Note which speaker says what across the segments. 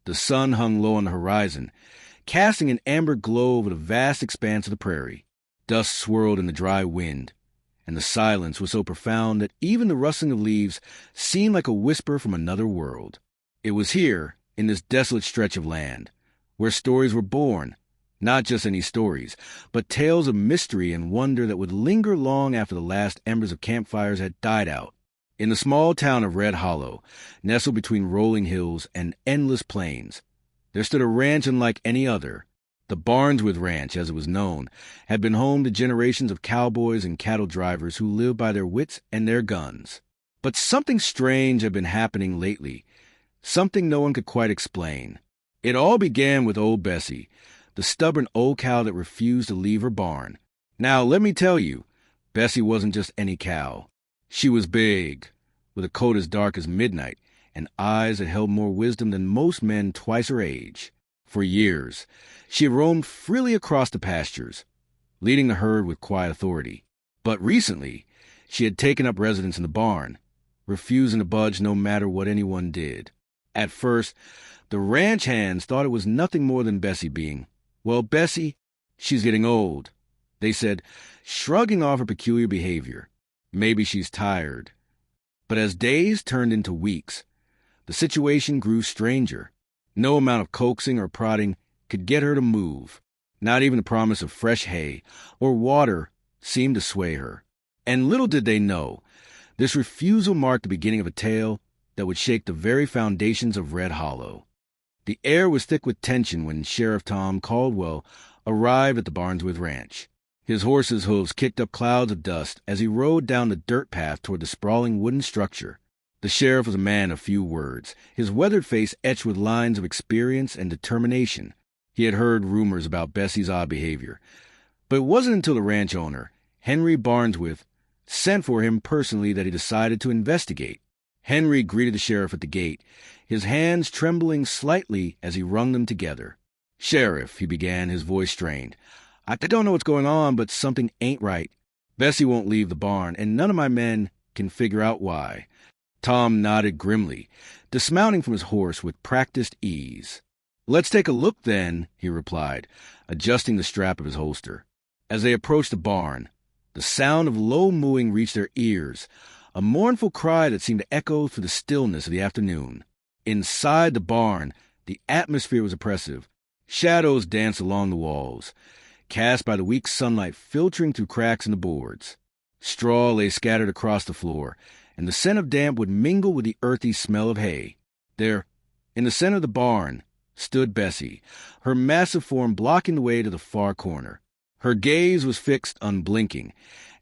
Speaker 1: The sun hung low on the horizon, casting an amber glow over the vast expanse of the prairie. Dust swirled in the dry wind, and the silence was so profound that even the rustling of leaves seemed like a whisper from another world. It was here, in this desolate stretch of land, where stories were born, not just any stories, but tales of mystery and wonder that would linger long after the last embers of campfires had died out. In the small town of Red Hollow, nestled between rolling hills and endless plains, there stood a ranch unlike any other. The Barnesworth Ranch, as it was known, had been home to generations of cowboys and cattle drivers who lived by their wits and their guns. But something strange had been happening lately, something no one could quite explain. It all began with old Bessie, the stubborn old cow that refused to leave her barn. Now, let me tell you, Bessie wasn't just any cow. She was big, with a coat as dark as midnight, and eyes that held more wisdom than most men twice her age. For years, she had roamed freely across the pastures, leading the herd with quiet authority. But recently, she had taken up residence in the barn, refusing to budge no matter what anyone did. At first, the ranch hands thought it was nothing more than Bessie being, "Well, Bessie, she's getting old," they said, shrugging off her peculiar behavior. "Maybe she's tired." But as days turned into weeks, the situation grew stranger. No amount of coaxing or prodding could get her to move. Not even the promise of fresh hay or water seemed to sway her. And little did they know, this refusal marked the beginning of a tale that would shake the very foundations of Red Hollow. The air was thick with tension when Sheriff Tom Caldwell arrived at the Barnesworth Ranch. His horse's hooves kicked up clouds of dust as he rode down the dirt path toward the sprawling wooden structure. The sheriff was a man of few words, his weathered face etched with lines of experience and determination. He had heard rumors about Bessie's odd behavior, but it wasn't until the ranch owner, Henry Barnesworth, sent for him personally that he decided to investigate. Henry greeted the sheriff at the gate, his hands trembling slightly as he wrung them together. "Sheriff," he began, his voice strained, I don't know what's going on, but something ain't right. Bessie won't leave the barn, and none of my men can figure out why." Tom nodded grimly, dismounting from his horse with practiced ease. "Let's take a look, then," he replied, adjusting the strap of his holster. As they approached the barn, the sound of low mooing reached their ears, a mournful cry that seemed to echo through the stillness of the afternoon. Inside the barn, the atmosphere was oppressive. Shadows danced along the walls, cast by the weak sunlight filtering through cracks in the boards. Straw lay scattered across the floor, and the scent of damp would mingle with the earthy smell of hay. There, in the center of the barn, stood Bessie, her massive form blocking the way to the far corner. Her gaze was fixed, unblinking,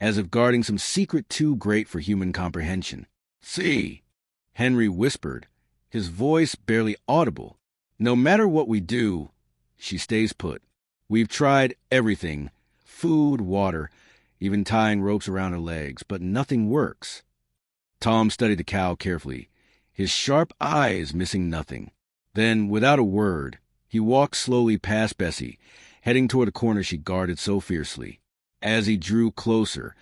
Speaker 1: as if guarding some secret too great for human comprehension. "See," Henry whispered, his voice barely audible. "No matter what we do, she stays put. We've tried everything, food, water, even tying ropes around her legs, but nothing works." Tom studied the cow carefully, his sharp eyes missing nothing. Then, without a word, he walked slowly past Bessie, heading toward the corner she guarded so fiercely. As he drew closer,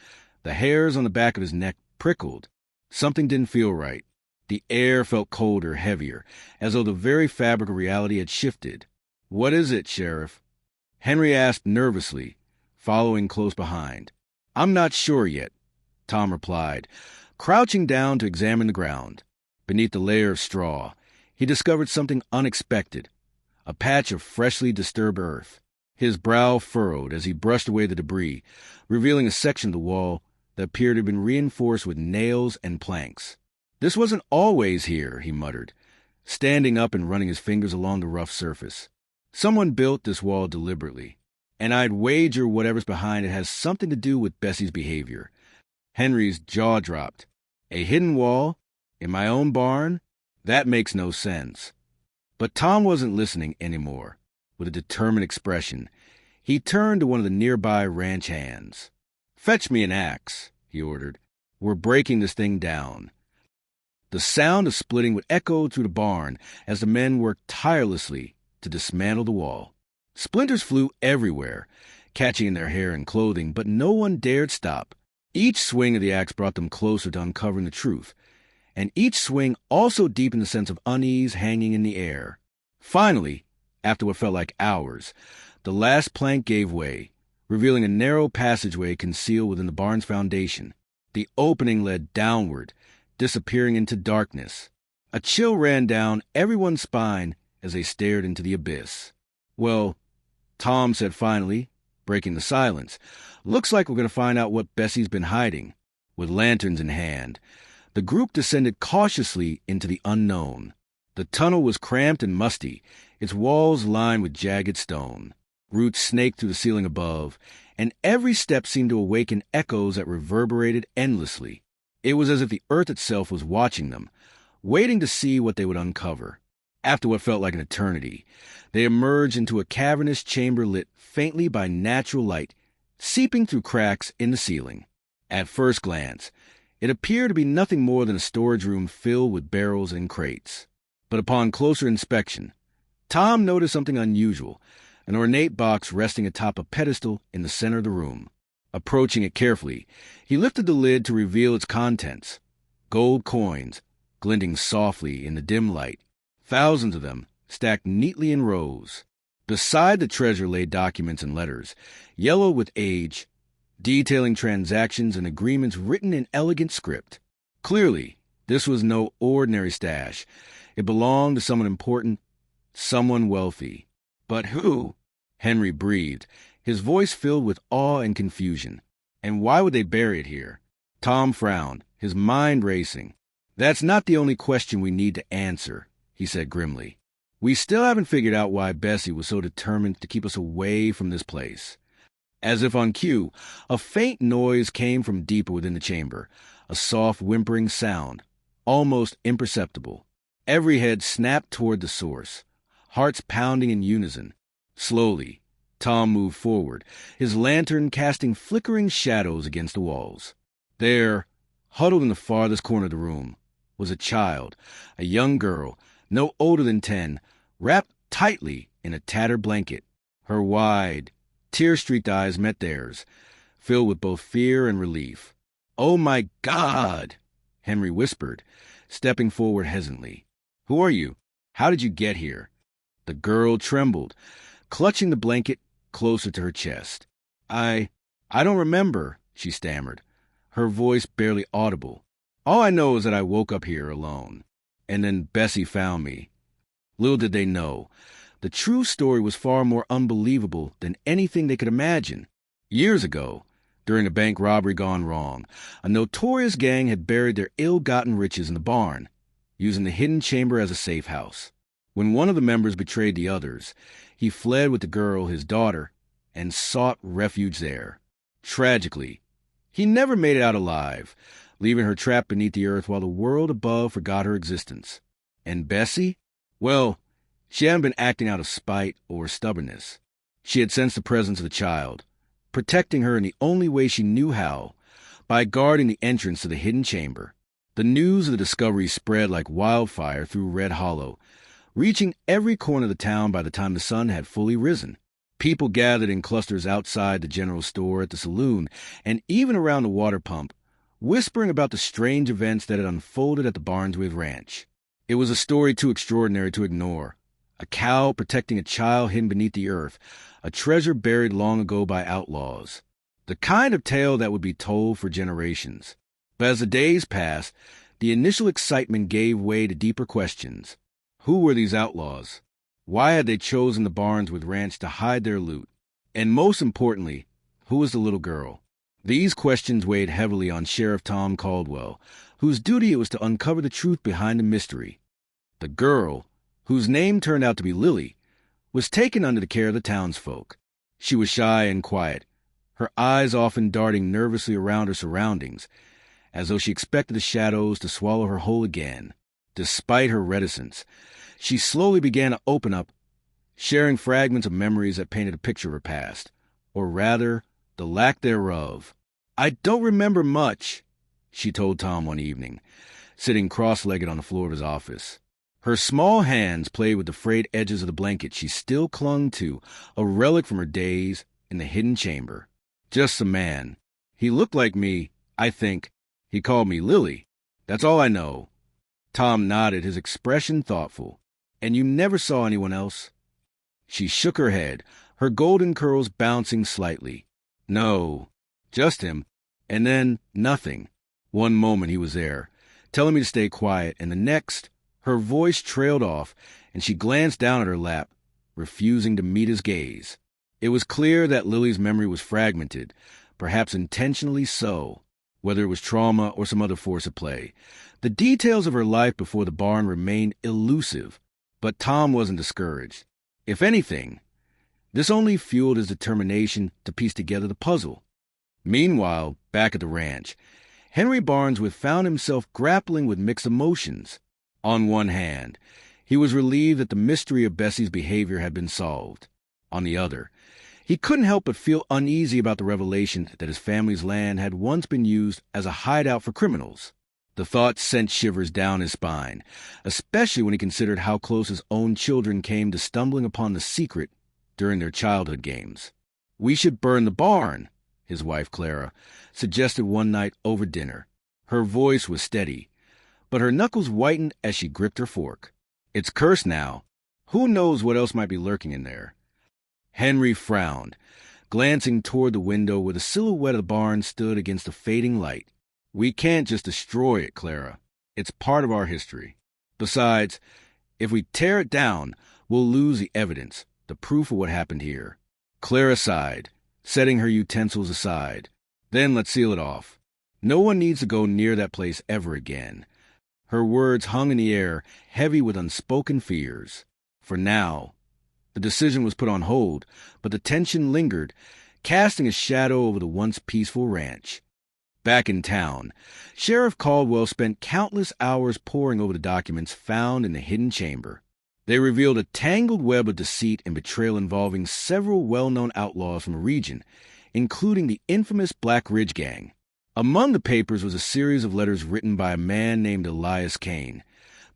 Speaker 1: the hairs on the back of his neck prickled. Something didn't feel right. The air felt colder, heavier, as though the very fabric of reality had shifted. "What is it, Sheriff?" Henry asked nervously, following close behind. "I'm not sure yet," Tom replied, crouching down to examine the ground. Beneath the layer of straw, he discovered something unexpected, a patch of freshly disturbed earth. His brow furrowed as he brushed away the debris, revealing a section of the wall that appeared to have been reinforced with nails and planks. "This wasn't always here," he muttered, standing up and running his fingers along the rough surface. "Someone built this wall deliberately, and I'd wager whatever's behind it has something to do with Bessie's behavior." Henry's jaw dropped. "A hidden wall? In my own barn? That makes no sense." But Tom wasn't listening anymore. With a determined expression, he turned to one of the nearby ranch hands. "Fetch me an axe," he ordered. "We're breaking this thing down." The sound of splitting would echo through the barn as the men worked tirelessly to dismantle the wall. Splinters flew everywhere, catching in their hair and clothing, but no one dared stop. Each swing of the axe brought them closer to uncovering the truth, and each swing also deepened the sense of unease hanging in the air. Finally, after what felt like hours, the last plank gave way, revealing a narrow passageway concealed within the barn's foundation. The opening led downward, disappearing into darkness. A chill ran down everyone's spine as they stared into the abyss. "Well," Tom said finally, breaking the silence, "looks like we're going to find out what Bessie's been hiding." With lanterns in hand, the group descended cautiously into the unknown. The tunnel was cramped and musty, its walls lined with jagged stone. Roots snaked through the ceiling above, and every step seemed to awaken echoes that reverberated endlessly. It was as if the earth itself was watching them, waiting to see what they would uncover. After what felt like an eternity, they emerged into a cavernous chamber lit faintly by natural light, seeping through cracks in the ceiling. At first glance, it appeared to be nothing more than a storage room filled with barrels and crates. But upon closer inspection, Tom noticed something unusual, an ornate box resting atop a pedestal in the center of the room. Approaching it carefully, he lifted the lid to reveal its contents. Gold coins, glinting softly in the dim light, thousands of them stacked neatly in rows. Beside the treasure lay documents and letters, yellow with age, detailing transactions and agreements written in elegant script. Clearly, this was no ordinary stash. It belonged to someone important, someone wealthy. But who? Henry breathed, his voice filled with awe and confusion. And why would they bury it here? Tom frowned, his mind racing. "That's not the only question we need to answer," he said grimly. "We still haven't figured out why Bessie was so determined to keep us away from this place." As if on cue, a faint noise came from deeper within the chamber, a soft whimpering sound, almost imperceptible. Every head snapped toward the source, hearts pounding in unison. Slowly, Tom moved forward, his lantern casting flickering shadows against the walls. There, huddled in the farthest corner of the room, was a child, a young girl, no older than 10, wrapped tightly in a tattered blanket. Her wide, tear-streaked eyes met theirs, filled with both fear and relief. "Oh, my God!" Henry whispered, stepping forward hesitantly. "Who are you? How did you get here?" The girl trembled, clutching the blanket closer to her chest. I don't remember," she stammered, her voice barely audible. "All I know is that I woke up here alone. And then Bessie found me." Little did they know, the true story was far more unbelievable than anything they could imagine. Years ago, during a bank robbery gone wrong, a notorious gang had buried their ill-gotten riches in the barn, using the hidden chamber as a safe house. When one of the members betrayed the others, he fled with the girl, his daughter, and sought refuge there. Tragically, he never made it out alive, leaving her trapped beneath the earth while the world above forgot her existence. And Bessie? Well, she hadn't been acting out of spite or stubbornness. She had sensed the presence of the child, protecting her in the only way she knew how, by guarding the entrance to the hidden chamber. The news of the discovery spread like wildfire through Red Hollow, reaching every corner of the town by the time the sun had fully risen. People gathered in clusters outside the general store, at the saloon, and even around the water pump, whispering about the strange events that had unfolded at the Barnesworth Ranch. It was a story too extraordinary to ignore. A cow protecting a child hidden beneath the earth, a treasure buried long ago by outlaws. The kind of tale that would be told for generations. But as the days passed, the initial excitement gave way to deeper questions. Who were these outlaws? Why had they chosen the Barnesworth Ranch to hide their loot? And most importantly, who was the little girl? These questions weighed heavily on Sheriff Tom Caldwell, whose duty it was to uncover the truth behind the mystery. The girl, whose name turned out to be Lily, was taken under the care of the townsfolk. She was shy and quiet, her eyes often darting nervously around her surroundings, as though she expected the shadows to swallow her whole again. Despite her reticence, she slowly began to open up, sharing fragments of memories that painted a picture of her past, or rather, the lack thereof. "I don't remember much," she told Tom one evening, sitting cross-legged on the floor of his office. Her small hands played with the frayed edges of the blanket she still clung to, a relic from her days in the hidden chamber. "Just a man. He looked like me, I think. He called me Lily. That's all I know." Tom nodded, his expression thoughtful. And you never saw anyone else? She shook her head, her golden curls bouncing slightly. No, just him. And then nothing. One moment he was there, telling me to stay quiet, and the next, her voice trailed off, and she glanced down at her lap, refusing to meet his gaze. It was clear that Lily's memory was fragmented, perhaps intentionally so, whether it was trauma or some other force at play. The details of her life before the barn remained elusive, but Tom wasn't discouraged. If anything, this only fueled his determination to piece together the puzzle. Meanwhile, back at the ranch, Henry Barnesworth found himself grappling with mixed emotions. On one hand, he was relieved that the mystery of Bessie's behavior had been solved. On the other, he couldn't help but feel uneasy about the revelation that his family's land had once been used as a hideout for criminals. The thought sent shivers down his spine, especially when he considered how close his own children came to stumbling upon the secret during their childhood games. "We should burn the barn," his wife Clara suggested one night over dinner. Her voice was steady, but her knuckles whitened as she gripped her fork. "It's cursed now. Who knows what else might be lurking in there?" Henry frowned, glancing toward the window where the silhouette of the barn stood against the fading light. "We can't just destroy it, Clara. It's part of our history. Besides, if we tear it down, we'll lose the evidence, the proof of what happened here." Clara sighed, setting her utensils aside. "Then let's seal it off. No one needs to go near that place ever again." Her words hung in the air, heavy with unspoken fears. For now, the decision was put on hold, but the tension lingered, casting a shadow over the once peaceful ranch. Back in town, Sheriff Caldwell spent countless hours poring over the documents found in the hidden chamber. They revealed a tangled web of deceit and betrayal involving several well-known outlaws from the region, including the infamous Black Ridge Gang. Among the papers was a series of letters written by a man named Elias Kane,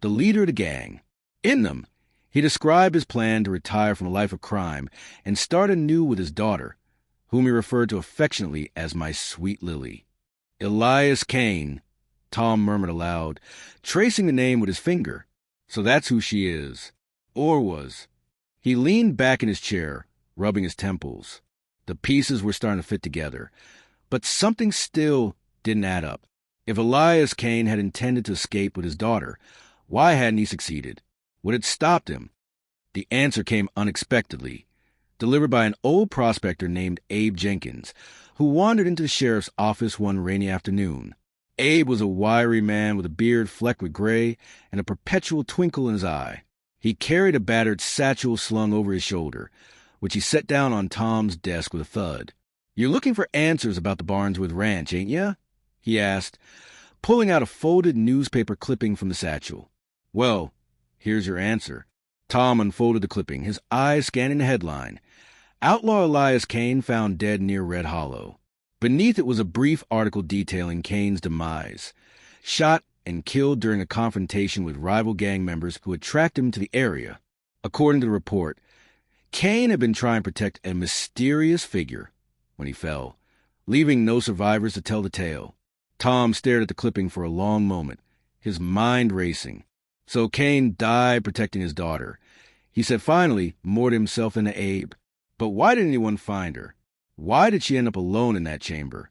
Speaker 1: the leader of the gang. In them, he described his plan to retire from a life of crime and start anew with his daughter, whom he referred to affectionately as my sweet Lily. "Elias Kane," Tom murmured aloud, tracing the name with his finger. "So that's who she is. Or was." He leaned back in his chair, rubbing his temples. The pieces were starting to fit together, but something still didn't add up. If Elias Kane had intended to escape with his daughter, why hadn't he succeeded? What had stopped him? The answer came unexpectedly, delivered by an old prospector named Abe Jenkins, who wandered into the sheriff's office one rainy afternoon. Abe was a wiry man with a beard flecked with gray and a perpetual twinkle in his eye. He carried a battered satchel slung over his shoulder, which he set down on Tom's desk with a thud. "You're looking for answers about the Barnesworth Ranch, ain't ya?" he asked, pulling out a folded newspaper clipping from the satchel. "Well, here's your answer." Tom unfolded the clipping, his eyes scanning the headline. "Outlaw Elias Kane found dead near Red Hollow." Beneath it was a brief article detailing Kane's demise. Shot and killed during a confrontation with rival gang members who had tracked him to the area. According to the report, Kane had been trying to protect a mysterious figure when he fell, leaving no survivors to tell the tale. Tom stared at the clipping for a long moment, his mind racing. So Kane died protecting his daughter. He said finally, more to himself than to Abe. But why didn't anyone find her? Why did she end up alone in that chamber?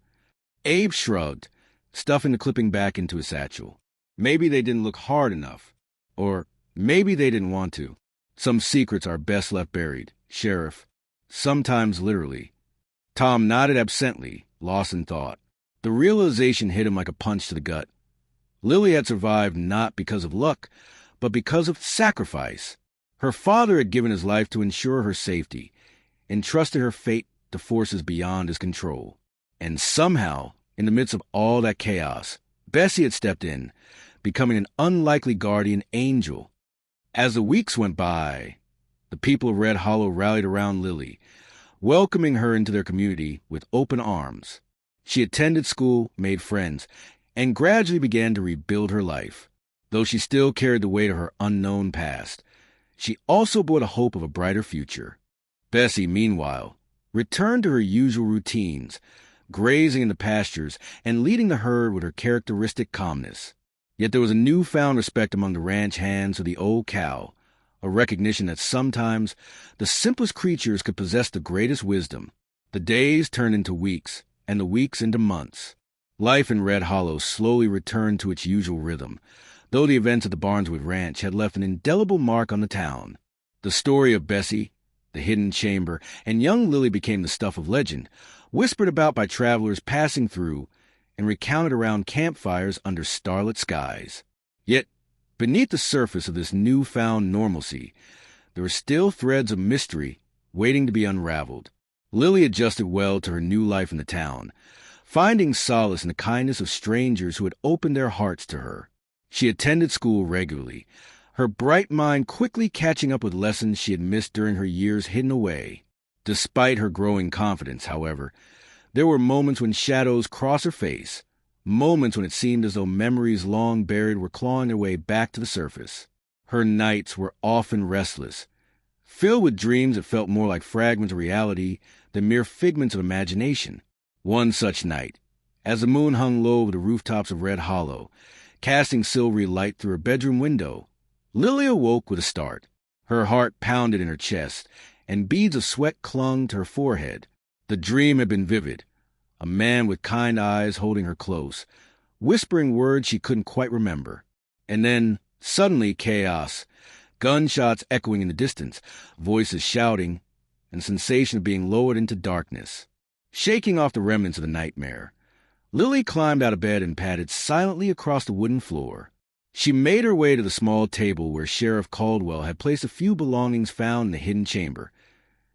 Speaker 1: Abe shrugged, stuffing the clipping back into his satchel. Maybe they didn't look hard enough. Or maybe they didn't want to. Some secrets are best left buried, Sheriff. Sometimes literally. Tom nodded absently, lost in thought. The realization hit him like a punch to the gut. Lily had survived not because of luck, but because of sacrifice. Her father had given his life to ensure her safety, entrusted her fate to forces beyond his control. And somehow, in the midst of all that chaos, Bessie had stepped in, becoming an unlikely guardian angel. As the weeks went by, the people of Red Hollow rallied around Lily, welcoming her into their community with open arms. She attended school, made friends, and gradually began to rebuild her life. Though she still carried the weight of her unknown past, she also bore the hope of a brighter future. Bessie, meanwhile, returned to her usual routines, grazing in the pastures and leading the herd with her characteristic calmness. Yet there was a newfound respect among the ranch hands for the old cow, a recognition that sometimes the simplest creatures could possess the greatest wisdom. The days turned into weeks, and the weeks into months. Life in Red Hollow slowly returned to its usual rhythm, though the events at the Barneswood Ranch had left an indelible mark on the town. The story of Bessie, the hidden chamber, and young Lily became the stuff of legend, whispered about by travelers passing through and recounted around campfires under starlit skies. Yet, beneath the surface of this newfound normalcy, there were still threads of mystery waiting to be unraveled. Lily adjusted well to her new life in the town, finding solace in the kindness of strangers who had opened their hearts to her. She attended school regularly, her bright mind quickly catching up with lessons she had missed during her years hidden away. Despite her growing confidence, however, there were moments when shadows crossed her face, moments when it seemed as though memories long buried were clawing their way back to the surface. Her nights were often restless, filled with dreams that felt more like fragments of reality than mere figments of imagination. One such night, as the moon hung low over the rooftops of Red Hollow, casting silvery light through her bedroom window, Lily awoke with a start. Her heart pounded in her chest, and beads of sweat clung to her forehead. The dream had been vivid. A man with kind eyes holding her close, whispering words she couldn't quite remember. And then, suddenly, chaos. Gunshots echoing in the distance, voices shouting, and sensation of being lowered into darkness. Shaking off the remnants of the nightmare, Lily climbed out of bed and padded silently across the wooden floor. She made her way to the small table where Sheriff Caldwell had placed a few belongings found in the hidden chamber.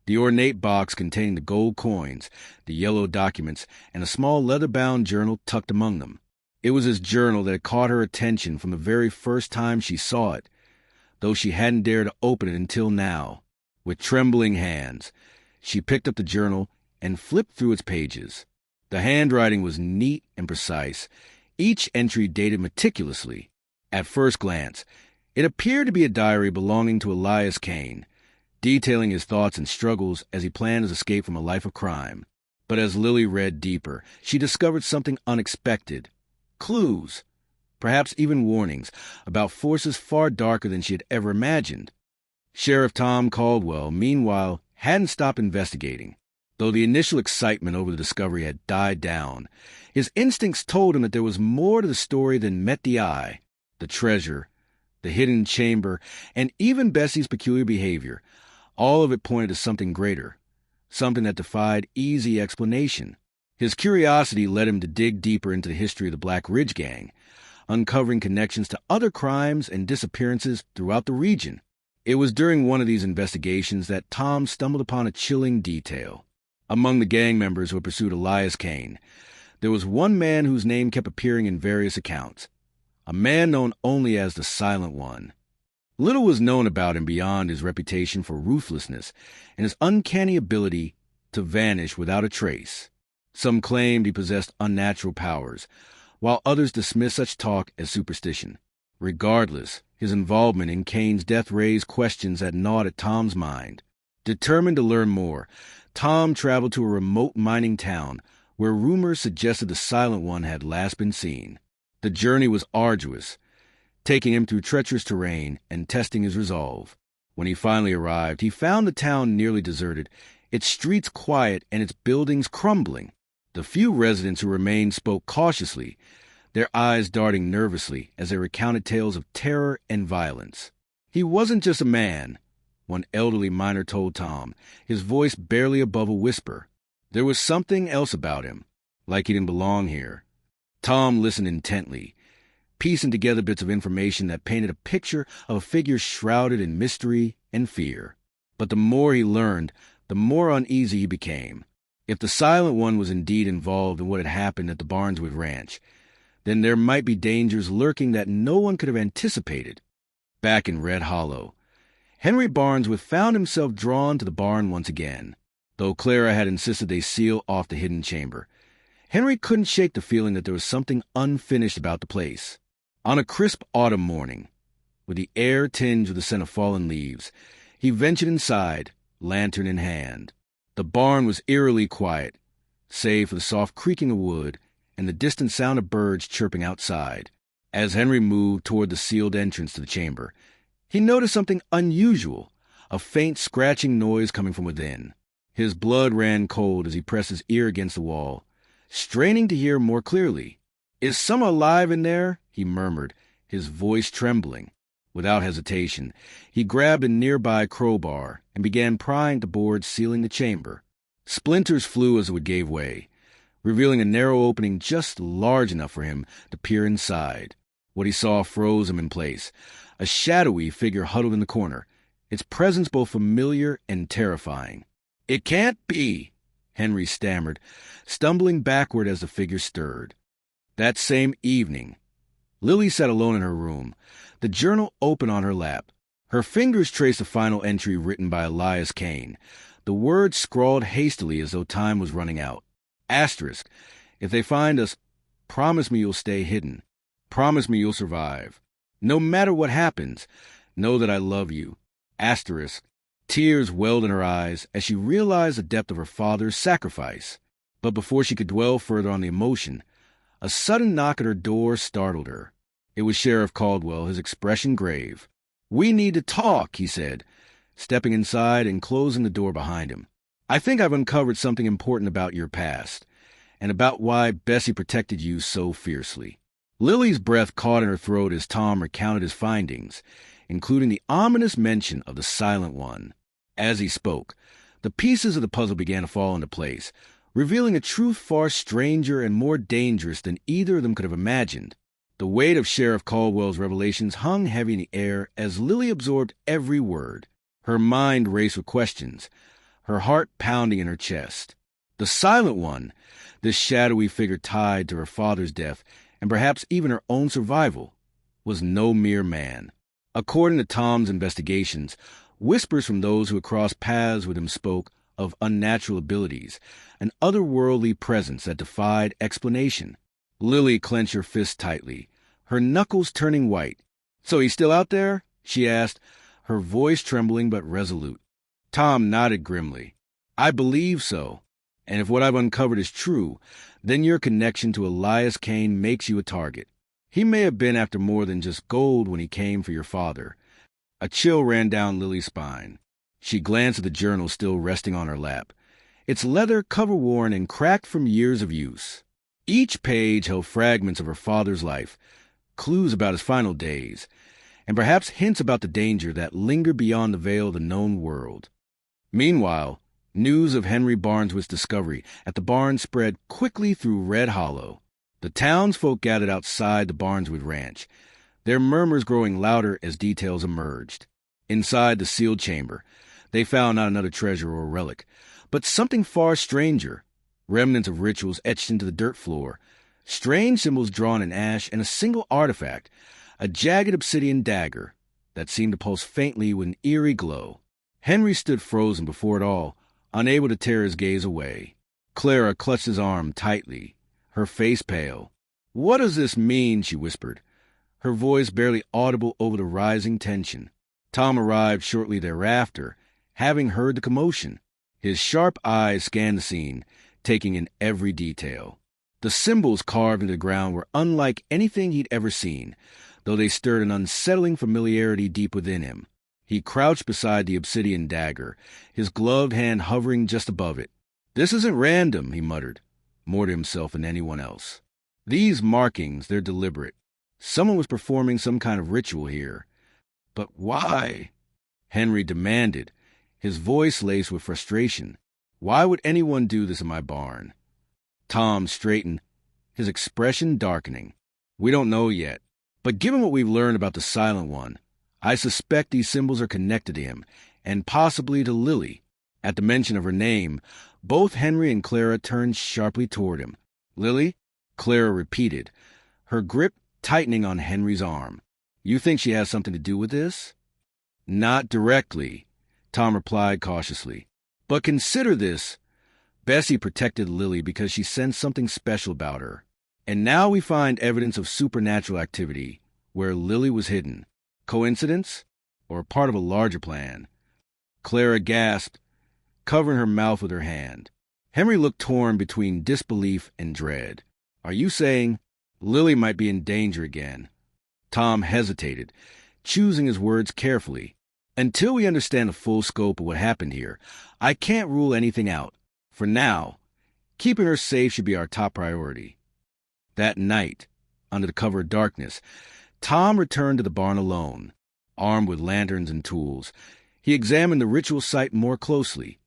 Speaker 1: The ornate box containing the gold coins, the yellow documents, and a small leather-bound journal tucked among them. It was his journal that had caught her attention from the very first time she saw it, though she hadn't dared to open it until now. With trembling hands, she picked up the journal and flipped through its pages. The handwriting was neat and precise, each entry dated meticulously. At first glance, it appeared to be a diary belonging to Elias Kane, detailing his thoughts and struggles as he planned his escape from a life of crime. But as Lily read deeper, she discovered something unexpected. Clues, perhaps even warnings, about forces far darker than she had ever imagined. Sheriff Tom Caldwell, meanwhile, hadn't stopped investigating. Though the initial excitement over the discovery had died down, his instincts told him that there was more to the story than met the eye. The treasure, the hidden chamber, and even Bessie's peculiar behavior, all of it pointed to something greater, something that defied easy explanation. His curiosity led him to dig deeper into the history of the Black Ridge Gang, uncovering connections to other crimes and disappearances throughout the region. It was during one of these investigations that Tom stumbled upon a chilling detail. Among the gang members who had pursued Elias Kane, there was one man whose name kept appearing in various accounts, a man known only as the Silent One. Little was known about him beyond his reputation for ruthlessness and his uncanny ability to vanish without a trace. Some claimed he possessed unnatural powers, while others dismissed such talk as superstition. Regardless, his involvement in Kane's death raised questions that gnawed at Tom's mind. Determined to learn more, Tom traveled to a remote mining town where rumors suggested the Silent One had last been seen. The journey was arduous, taking him through treacherous terrain and testing his resolve. When he finally arrived, he found the town nearly deserted, its streets quiet and its buildings crumbling. The few residents who remained spoke cautiously, their eyes darting nervously as they recounted tales of terror and violence. He wasn't just a man, one elderly miner told Tom, his voice barely above a whisper. There was something else about him, like he didn't belong here. Tom listened intently, piecing together bits of information that painted a picture of a figure shrouded in mystery and fear. But the more he learned, the more uneasy he became. If the Silent One was indeed involved in what had happened at the Barneswood Ranch, then there might be dangers lurking that no one could have anticipated. Back in Red Hollow, Henry Barneswood found himself drawn to the barn once again. Though Clara had insisted they seal off the hidden chamber, Henry couldn't shake the feeling that there was something unfinished about the place. On a crisp autumn morning, with the air tinged with the scent of fallen leaves, he ventured inside, lantern in hand. The barn was eerily quiet, save for the soft creaking of wood and the distant sound of birds chirping outside. As Henry moved toward the sealed entrance to the chamber, He noticed something unusual, a faint scratching noise coming from within. His blood ran cold as he pressed his ear against the wall, straining to hear more clearly. "Is someone alive in there?" he murmured, his voice trembling. Without hesitation, he grabbed a nearby crowbar and began prying the boards sealing the chamber. Splinters flew as the wood gave way, revealing a narrow opening just large enough for him to peer inside. What he saw froze him in place, a shadowy figure huddled in the corner, its presence both familiar and terrifying. "It can't be," Henry stammered, stumbling backward as the figure stirred. That same evening, Lily sat alone in her room, the journal open on her lap. Her fingers traced the final entry written by Elias Kane, the words scrawled hastily as though time was running out. Asterisk, if they find us, promise me you'll stay hidden. Promise me you'll survive. No matter what happens, know that I love you. Asterisk, tears welled in her eyes as she realized the depth of her father's sacrifice. But before she could dwell further on the emotion, a sudden knock at her door startled her. It was Sheriff Caldwell, his expression grave. "We need to talk," he said, stepping inside and closing the door behind him. "I think I've uncovered something important about your past, and about why Bessie protected you so fiercely." Lily's breath caught in her throat as Tom recounted his findings, including the ominous mention of the Silent One. As he spoke, the pieces of the puzzle began to fall into place, revealing a truth far stranger and more dangerous than either of them could have imagined. The weight of Sheriff Caldwell's revelations hung heavy in the air as Lily absorbed every word. Her mind raced with questions, her heart pounding in her chest. The Silent One, this shadowy figure tied to her father's death and perhaps even her own survival, was no mere man. According to Tom's investigations, whispers from those who had crossed paths with him spoke of unnatural abilities, an otherworldly presence that defied explanation. Lily clenched her fist tightly, her knuckles turning white. "So he's still out there?" she asked, her voice trembling but resolute. Tom nodded grimly. "I believe so. And if what I've uncovered is true, then your connection to Elias Kane makes you a target. He may have been after more than just gold when he came for your father." A chill ran down Lily's spine. She glanced at the journal still resting on her lap, its leather cover worn and cracked from years of use. Each page held fragments of her father's life, clues about his final days, and perhaps hints about the danger that lingered beyond the veil of the known world. Meanwhile, news of Henry Barneswood's discovery at the barn spread quickly through Red Hollow. The townsfolk gathered outside the Barneswood ranch, their murmurs growing louder as details emerged. Inside the sealed chamber, they found not another treasure or relic, but something far stranger, remnants of rituals etched into the dirt floor, strange symbols drawn in ash, and a single artifact, a jagged obsidian dagger that seemed to pulse faintly with an eerie glow. Henry stood frozen before it all, unable to tear his gaze away. Clara clutched his arm tightly, her face pale. "What does this mean?" she whispered, her voice barely audible over the rising tension. Tom arrived shortly thereafter, having heard the commotion. His sharp eyes scanned the scene, taking in every detail. The symbols carved into the ground were unlike anything he'd ever seen, though they stirred an unsettling familiarity deep within him. He crouched beside the obsidian dagger, his gloved hand hovering just above it. "This isn't random," he muttered, more to himself than anyone else. "These markings, they're deliberate. Someone was performing some kind of ritual here. But why?" Henry demanded, his voice laced with frustration. "Why would anyone do this in my barn?" Tom straightened, his expression darkening. "We don't know yet. But given what we've learned about the Silent One, I suspect these symbols are connected to him, and possibly to Lily." At the mention of her name, both Henry and Clara turned sharply toward him. "Lily?" Clara repeated, her grip tightening on Henry's arm. "You think she has something to do with this?" "Not directly," Tom replied cautiously. "But consider this. Bessie protected Lily because she sensed something special about her. And now we find evidence of supernatural activity where Lily was hidden. Coincidence? Or part of a larger plan?" Clara gasped, covering her mouth with her hand. Henry looked torn between disbelief and dread. "Are you saying Lily might be in danger again?" Tom hesitated, choosing his words carefully. Until we understand the full scope of what happened here, I can't rule anything out. For now, keeping her safe should be our top priority. That night, under the cover of darkness, Tom returned to the barn alone. Armed with lanterns and tools, he examined the ritual site more closely,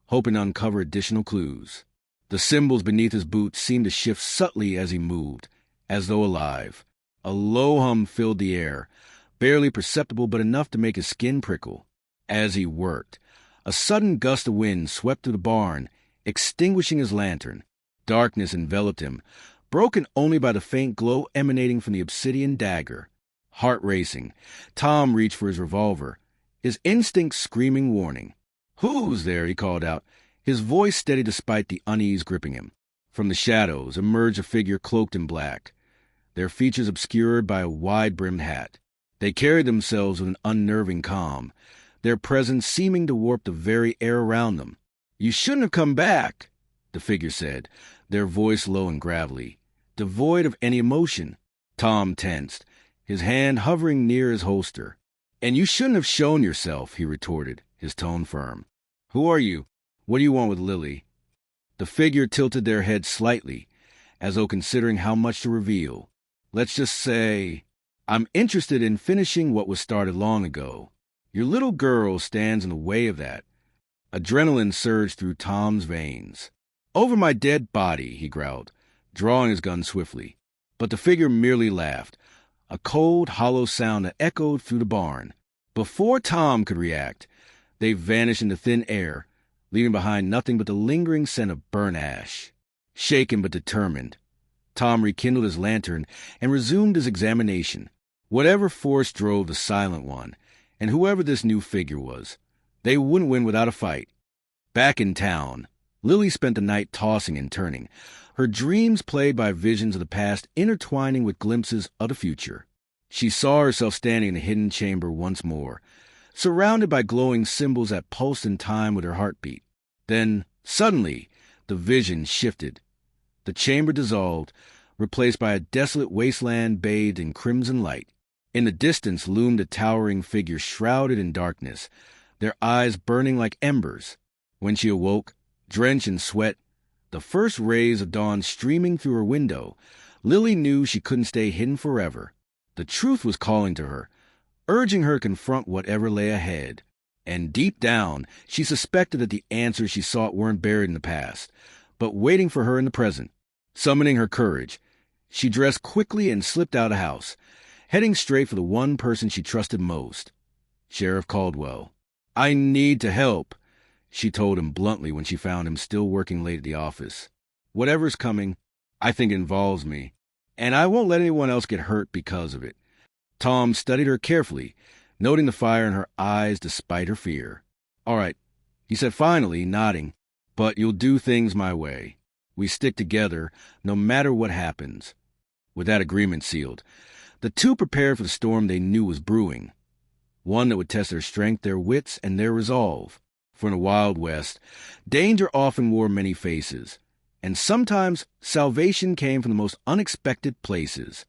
Speaker 1: hoping to uncover additional clues. The symbols beneath his boots seemed to shift subtly as he moved, as though alive. A low hum filled the air, barely perceptible but enough to make his skin prickle. As he worked, a sudden gust of wind swept through the barn, extinguishing his lantern. Darkness enveloped him, broken only by the faint glow emanating from the obsidian dagger. Heart racing, Tom reached for his revolver, his instinct screaming warning. "Who's there?" he called out, his voice steady despite the unease gripping him. From the shadows emerged a figure cloaked in black, their features obscured by a wide-brimmed hat. They carried themselves with an unnerving calm, their presence seeming to warp the very air around them. "You shouldn't have come back," the figure said, their voice low and gravelly, devoid of any emotion. Tom tensed, his hand hovering near his holster. "And you shouldn't have shown yourself," he retorted, his tone firm. "Who are you? What do you want with Lily?" The figure tilted their head slightly, as though considering how much to reveal. "Let's just say, I'm interested in finishing what was started long ago. Your little girl stands in the way of that." Adrenaline surged through Tom's veins. "Over my dead body," he growled, drawing his gun swiftly. But the figure merely laughed, a cold, hollow sound that echoed through the barn. Before Tom could react, they vanished into thin air, leaving behind nothing but the lingering scent of burnt ash. Shaken but determined, Tom rekindled his lantern and resumed his examination. Whatever force drove the Silent One, and whoever this new figure was, they wouldn't win without a fight. Back in town, Lily spent the night tossing and turning, her dreams played by visions of the past intertwining with glimpses of the future. She saw herself standing in the hidden chamber once more, surrounded by glowing symbols that pulsed in time with her heartbeat. Then, suddenly, the vision shifted. The chamber dissolved, replaced by a desolate wasteland bathed in crimson light. In the distance loomed a towering figure shrouded in darkness, their eyes burning like embers. When she awoke, drenched in sweat, the first rays of dawn streaming through her window, Lily knew she couldn't stay hidden forever. The truth was calling to her, urging her to confront whatever lay ahead. And deep down, she suspected that the answers she sought weren't buried in the past, but waiting for her in the present. Summoning her courage, she dressed quickly and slipped out of the house, heading straight for the one person she trusted most, Sheriff Caldwell. "I need to help," she told him bluntly when she found him still working late at the office. "Whatever's coming, I think it involves me, and I won't let anyone else get hurt because of it." Tom studied her carefully, noting the fire in her eyes despite her fear. "All right," he said finally, nodding, "but you'll do things my way. We stick together, no matter what happens." With that agreement sealed, the two prepared for the storm they knew was brewing, one that would test their strength, their wits, and their resolve. For in the Wild West, danger often wore many faces, and sometimes salvation came from the most unexpected places.